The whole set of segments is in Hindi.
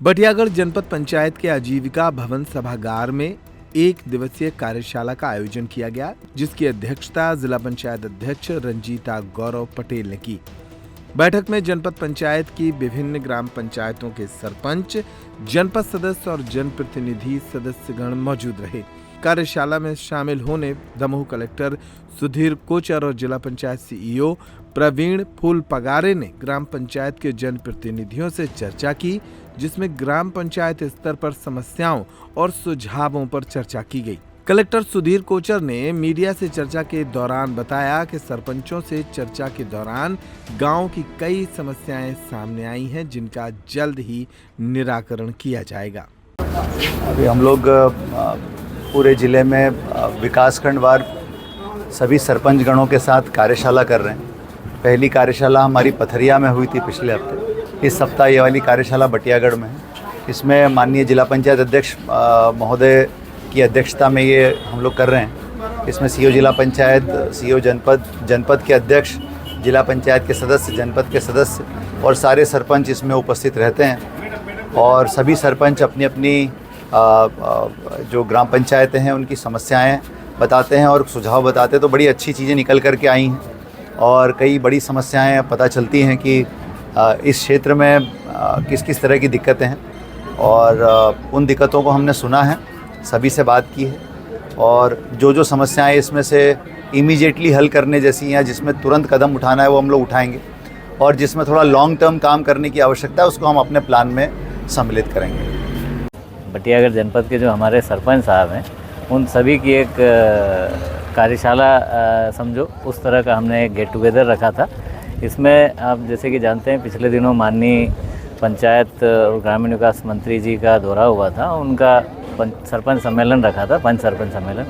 बटियागढ़ जनपद पंचायत के आजीविका भवन सभागार में एक दिवसीय कार्यशाला का आयोजन किया गया, जिसकी अध्यक्षता जिला पंचायत अध्यक्ष रंजीता गौरव पटेल ने की। बैठक में जनपद पंचायत की विभिन्न ग्राम पंचायतों के सरपंच, जनपद सदस्य और जनप्रतिनिधि सदस्यगण मौजूद रहे। कार्यशाला में शामिल होने दमोह कलेक्टर सुधीर कोचर और जिला पंचायत सीईओ प्रवीण फूलपगारे ने ग्राम पंचायत के जनप्रतिनिधियों से चर्चा की, जिसमें ग्राम पंचायत स्तर पर समस्याओं और सुझावों पर चर्चा की गई। कलेक्टर सुधीर कोचर ने मीडिया से चर्चा के दौरान बताया कि सरपंचों से चर्चा के दौरान गांव की कई समस्याएं सामने आई हैं, जिनका जल्द ही निराकरण किया जाएगा। अभी हम लोग पूरे जिले में विकासखंडवार सभी सरपंच गणों के साथ कार्यशाला कर रहे हैं। पहली कार्यशाला हमारी पथरिया में हुई थी पिछले हफ्ते। इस सप्ताह ये वाली कार्यशाला बटियागढ़ में है। इसमें माननीय जिला पंचायत अध्यक्ष महोदय की अध्यक्षता में ये हम लोग कर रहे हैं। इसमें सीईओ जिला पंचायत, सीईओ जनपद के अध्यक्ष, जिला पंचायत के सदस्य, जनपद के सदस्य और सारे सरपंच इसमें उपस्थित रहते हैं। और सभी सरपंच अपनी अपनी जो ग्राम पंचायतें हैं उनकी समस्याएं बताते हैं और सुझाव बताते हैं। तो बड़ी अच्छी चीज़ें निकल कर के आई हैं और कई बड़ी समस्याएं पता चलती हैं कि इस क्षेत्र में किस किस तरह की दिक्कतें हैं। और उन दिक्कतों को हमने सुना है, सभी से बात की है और जो समस्याएं इसमें से इमीडिएटली हल करने जैसी हैं, जिसमें तुरंत कदम उठाना है, वो हम लोग उठाएंगे। और जिसमें थोड़ा लॉन्ग टर्म काम करने की आवश्यकता है, उसको हम अपने प्लान में सम्मिलित करेंगे। बटियागढ़ जनपद के जो हमारे सरपंच साहब हैं, उन सभी की एक कार्यशाला समझो उस तरह का हमने एक गेट टुगेदर रखा था। इसमें आप जैसे कि जानते हैं, पिछले दिनों माननीय पंचायत और ग्रामीण विकास मंत्री जी का दौरा हुआ था। उनका सरपंच सम्मेलन रखा था, पंच सरपंच सम्मेलन।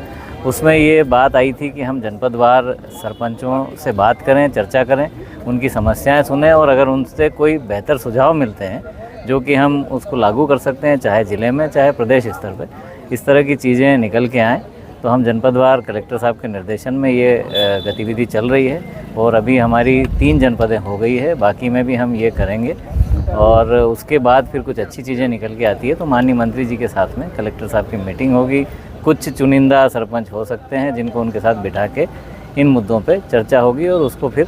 उसमें ये बात आई थी कि हम जनपदवार सरपंचों से बात करें, चर्चा करें, उनकी समस्याएं सुनें और अगर उनसे कोई बेहतर सुझाव मिलते हैं जो कि हम उसको लागू कर सकते हैं, चाहे ज़िले में चाहे प्रदेश स्तर पर, इस तरह की चीज़ें निकल के आएँ तो हम जनपदवार कलेक्टर साहब के निर्देशन में ये गतिविधि चल रही है। और अभी हमारी 3 जनपदें हो गई है, बाकी में भी हम ये करेंगे। और उसके बाद फिर कुछ अच्छी चीज़ें निकल के आती है तो माननीय मंत्री जी के साथ में कलेक्टर साहब की मीटिंग होगी। कुछ चुनिंदा सरपंच हो सकते हैं जिनको उनके साथ बिठा के इन मुद्दों पे चर्चा होगी और उसको फिर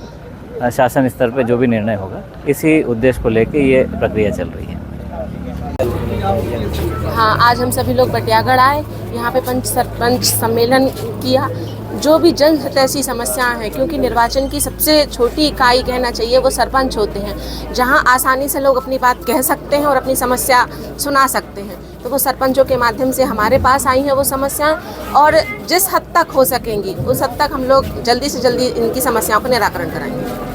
शासन स्तर पे जो भी निर्णय होगा, इसी उद्देश्य को लेके ये प्रक्रिया चल रही है। हाँ, आज हम सभी लोग बटियागढ़ आए, यहाँ पे पंच सरपंच सम्मेलन किया। जो भी जनहितैषी समस्याएं हैं, क्योंकि निर्वाचन की सबसे छोटी इकाई कहना चाहिए वो सरपंच होते हैं, जहाँ आसानी से लोग अपनी बात कह सकते हैं और अपनी समस्या सुना सकते हैं। तो वो सरपंचों के माध्यम से हमारे पास आई हैं वो समस्याएं, और जिस हद तक हो सकेंगी उस हद तक हम लोग जल्दी से जल्दी इनकी समस्याओं का निराकरण कराएंगे।